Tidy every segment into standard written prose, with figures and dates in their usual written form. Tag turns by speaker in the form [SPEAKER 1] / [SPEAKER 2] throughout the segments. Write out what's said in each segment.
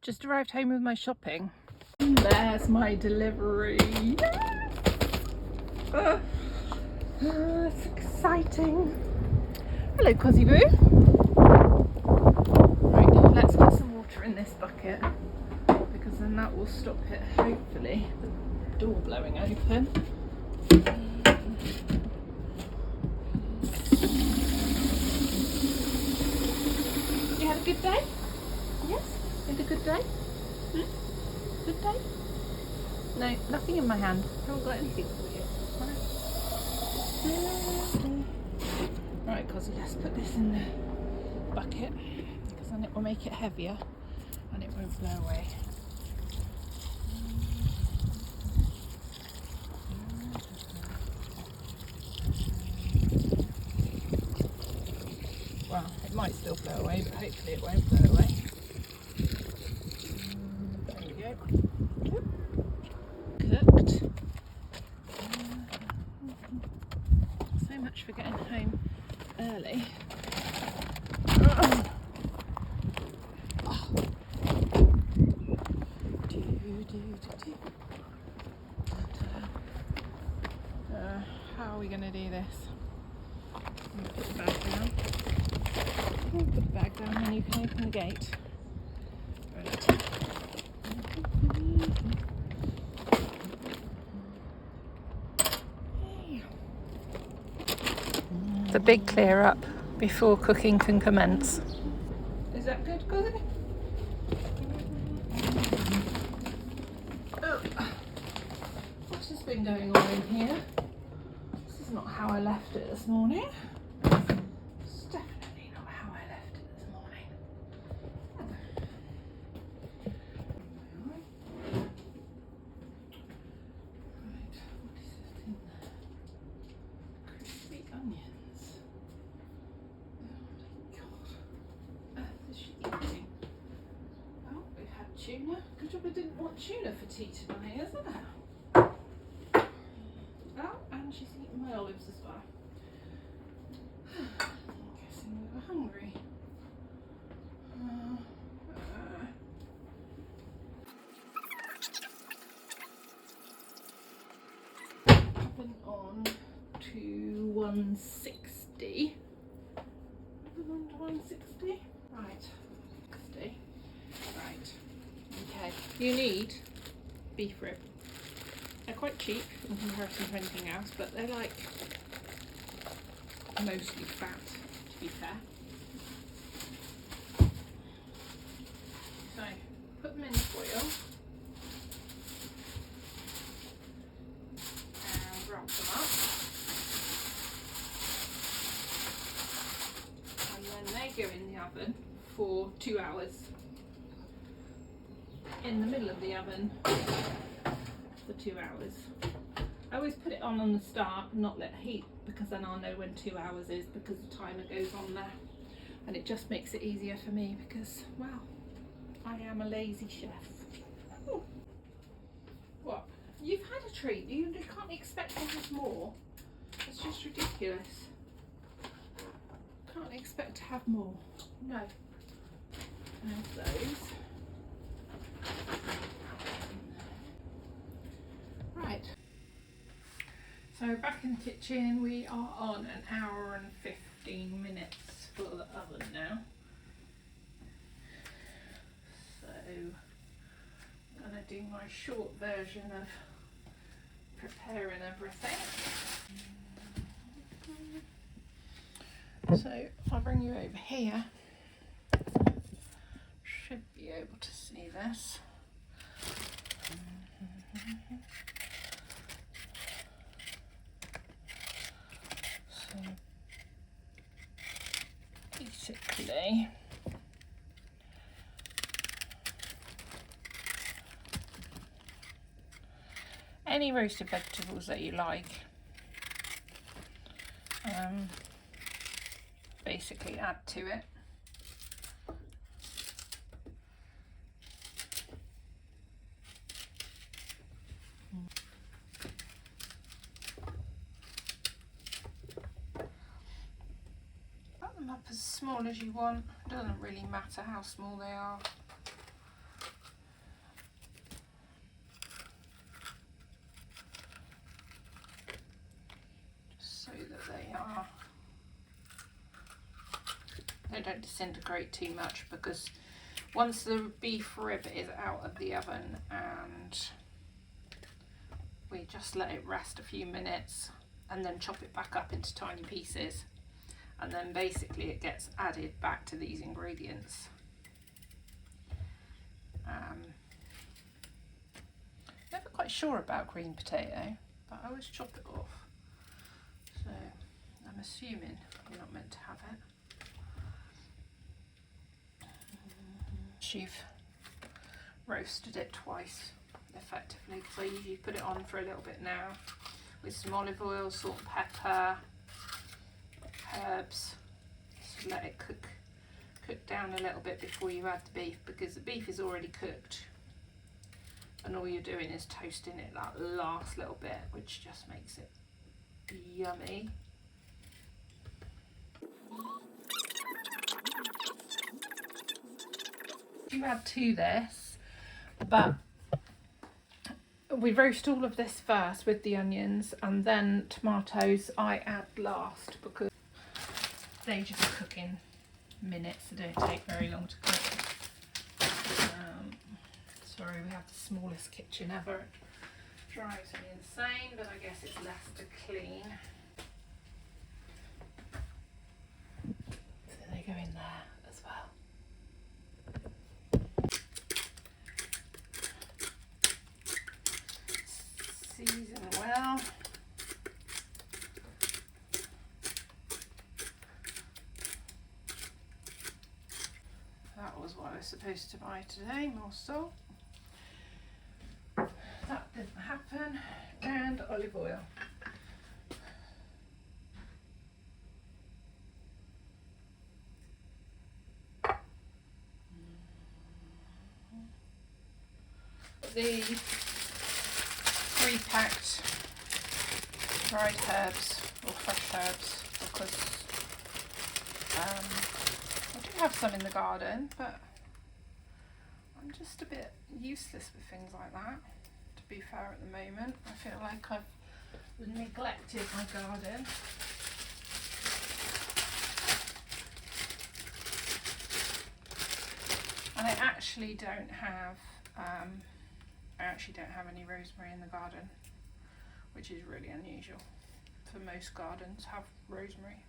[SPEAKER 1] Just arrived home with my shopping. There's my delivery. It's exciting. Hello, Cosy Boo. Right, let's get some water in this bucket because then that will stop it, hopefully, the door blowing open. You had a good day? Yes? You had a good day? Good day? No, nothing in my hand. I haven't got anything for you. Right, Cosy, let's put this in the bucket because then it will make it heavier and it won't blow away. Well, it might still blow away, but hopefully it won't blow away. There we go. Cooked. So much for getting home early. How are we going to do this? I'm going to put the bag down. Put the bag down and you can open the gate. Right. The big clear up before cooking can commence. Is that good, Cosy? What has been going on in here? This is not how I left it this morning. It's definitely not how I left it this morning. Right, what is it in there? Crispy onions. Oh my god. What is she eating? Oh, we've had tuna. Good job I didn't want tuna for tea tonight, isn't it? Oh, and she's eating my olives as well. I'm guessing we were hungry. Oven on to 160. Oven on to 160. Right. 60. Right. Okay. You need beef rib. They're quite cheap in comparison to anything else, but they're like mostly fat, to be fair. So put them in the foil and wrap them up, and then they go in the oven for 2 hours. In the middle of the oven for 2 hours. I always put it on the start, not let heat, because then I'll know when 2 hours is, because the timer goes on there, and it just makes it easier for me because, well, I am a lazy chef. Ooh. What? You've had a treat. You can't expect to have more. It's just ridiculous. Can't expect to have more. No. There's those. Right. So back in the kitchen, we are on an hour and 15 minutes for the oven now. So I'm going to do my short version of preparing everything. So if I bring you over here, should be able to see this. So basically, any roasted vegetables that you like, basically add to it. Cut them up as small as you want. It doesn't really matter how small they are. don't disintegrate too much, because once the beef rib is out of the oven and we just let it rest a few minutes and then chop it back up into tiny pieces, and then basically it gets added back to these ingredients. Never quite sure about green potato, but I always chop it off, so I'm assuming I'm not meant to have it. You've roasted it twice effectively, because I usually put it on for a little bit now with some olive oil, salt and pepper, herbs. Just let it cook down a little bit before you add the beef, because the beef is already cooked and all you're doing is toasting it that last little bit, which just makes it yummy. You add to this, but we roast all of this first with the onions, and then tomatoes I add last, because they just cook in minutes. They don't take very long to cook. Sorry, we have the smallest kitchen ever. It drives me insane, but I guess it's less to clean. So they go in there as well. Season well. That was what I was supposed to buy today, more salt. That didn't happen, and olive oil. The pre-packed dried herbs or fresh herbs, because I do have some in the garden, but I'm just a bit useless with things like that, to be fair, at the moment. I feel like I've neglected my garden. And I actually don't have any rosemary in the garden, which is really unusual. For most gardens have rosemary.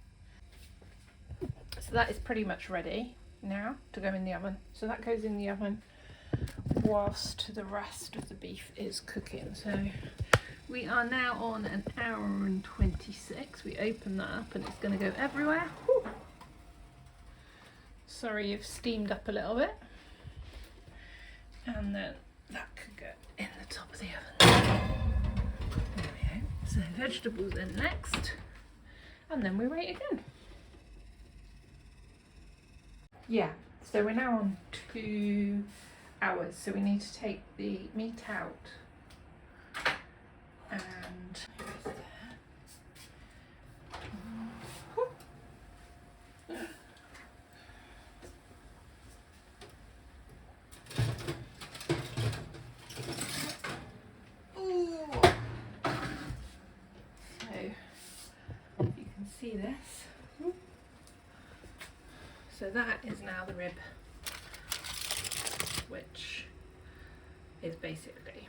[SPEAKER 1] So that is pretty much ready now to go in the oven. So that goes in the oven whilst the rest of the beef is cooking. So we are now on 1 hour and 26. We open that up and it's going to go everywhere. Whew. Sorry, you've steamed up a little bit. And then that could go in the top of the oven. There we go. So vegetables in next, and then we wait again. Yeah, so we're now on 2 hours, so we need to take the meat out, and here's there. See this? So that is now the rib, which is basically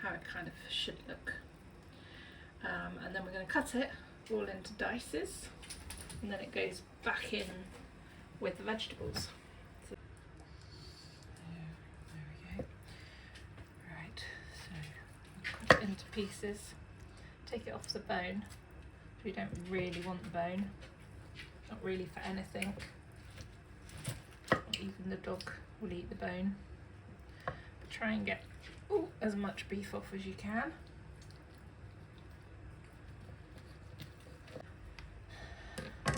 [SPEAKER 1] how it kind of should look. And then we're going to cut it all into dices, and then it goes back in with the vegetables. So, there we go. Right, so cut it into pieces, take it off the bone. We don't really want the bone, not really for anything. Even the dog will eat the bone. But try and get as much beef off as you can.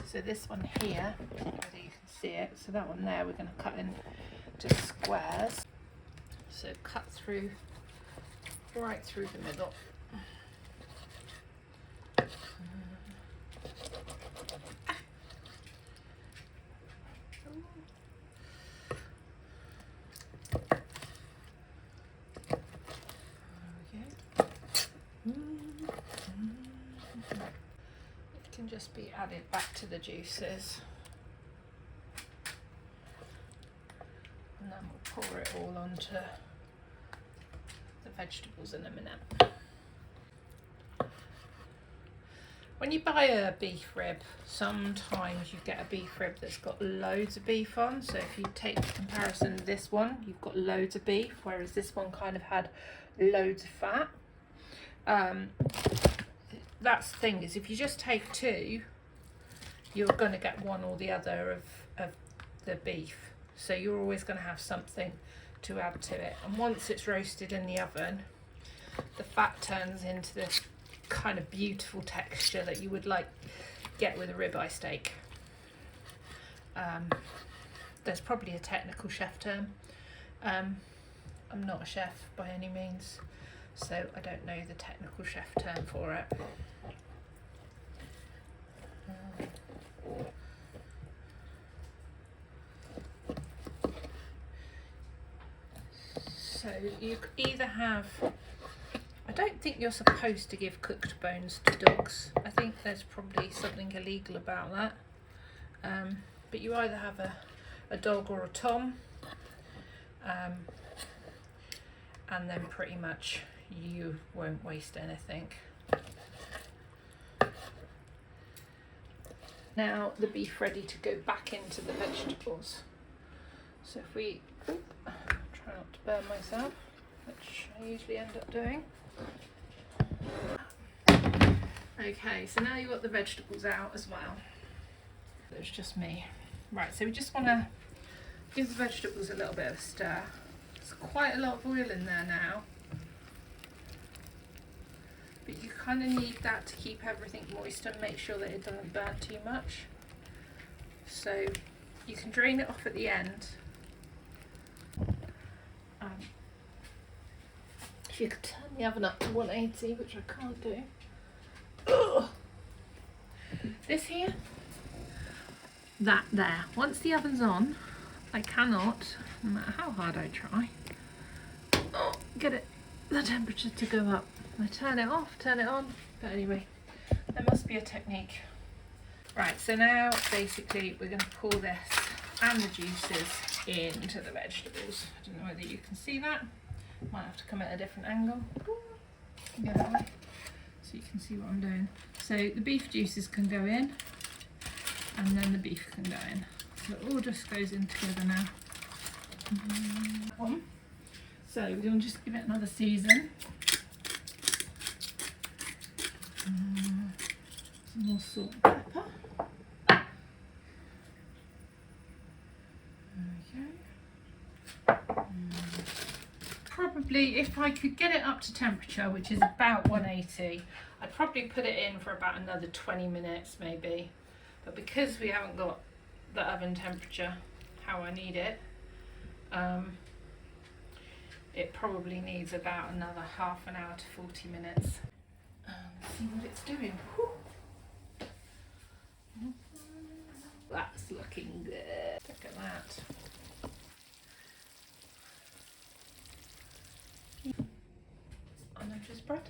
[SPEAKER 1] So this one here, whether you can see it, so that one there we're going to cut into squares. So cut through, right through the middle. It can just be added back to the juices. and we'll pour it all onto the vegetables in a minute. When you buy a beef rib, sometimes you get a beef rib that's got loads of beef on. So if you take the comparison of this one, you've got loads of beef, whereas this one kind of had loads of fat. That's the thing, is if you just take two, you're going to get one or the other of the beef. So you're always going to have something to add to it. And once it's roasted in the oven, the fat turns into this kind of beautiful texture that you would get with a ribeye steak. There's probably a technical chef term. I'm not a chef by any means, so I don't know the technical chef term for it. So you could either have, I don't think you're supposed to give cooked bones to dogs. I think there's probably something illegal about that. But you either have a dog or a tom, and then pretty much you won't waste anything. Now the beef ready to go back into the vegetables. So if we, try not to burn myself, which I usually end up doing. Okay, so now you've got the vegetables out as well. It's just me. Right, so we just want to give the vegetables a little bit of a stir. There's quite a lot of oil in there now, but you kind of need that to keep everything moist and make sure that it doesn't burn too much. So you can drain it off at the end. If you could turn the oven up to 180, which I can't do. Ugh. This here, that there. Once the oven's on, I cannot, no matter how hard I try, get the temperature to go up. I turn it off, turn it on, but anyway, there must be a technique. Right, so now basically we're going to pour this and the juices into the vegetables. I don't know whether you can see that. Might have to come at a different angle. Go that way so you can see what I'm doing. So the beef juices can go in, and then the beef can go in. So it all just goes in together now. So we're going to just give it another season. Some more salt and pepper. Probably, if I could get it up to temperature, which is about 180, I'd probably put it in for about another 20 minutes maybe. But because we haven't got the oven temperature how I need it, it probably needs about another half an hour to 40 minutes. See what it's doing. Whew. That's looking good. Look at that. And then just bread.